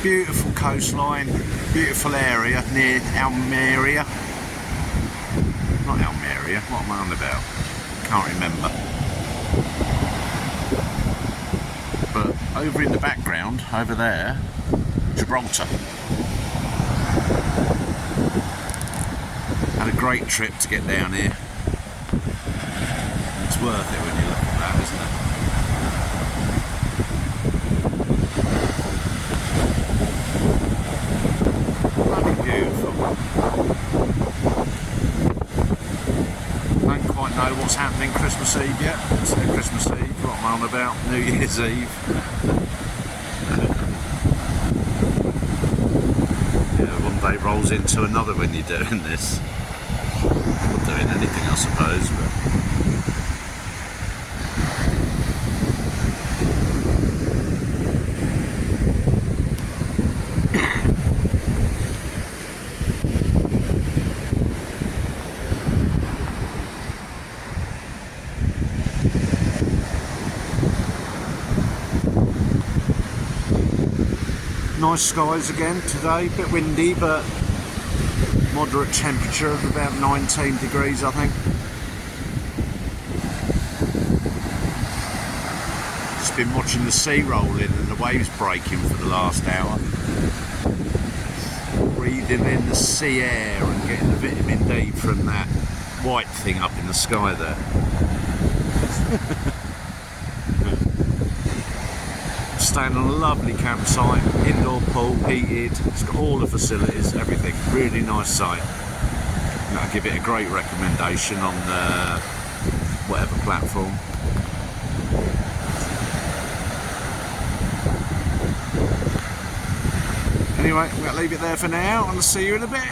Beautiful coastline, beautiful area near Almeria. Not Almeria, what am I on about? Can't remember. But over in the background, over there, Gibraltar. Had a great trip to get down here. It's worth it when you look at that, isn't it? Bloody beautiful. Don't quite know what's happening Christmas Eve yet. It's Christmas Eve, what am I on about? New Year's Eve. Yeah, one day rolls into another when you're doing this. Or doing anything, I suppose, but nice skies again today, bit windy but moderate temperature of about 19 degrees I think. Just been watching the sea rolling and the waves breaking for the last hour. Breathing in the sea air and getting the vitamin D from that white thing up in the sky there. Staying on a lovely campsite, indoor pool, heated, it's got all the facilities, everything, really nice site. I'll give it a great recommendation on whatever platform. Anyway, we'll leave it there for now and I'll see you in a bit.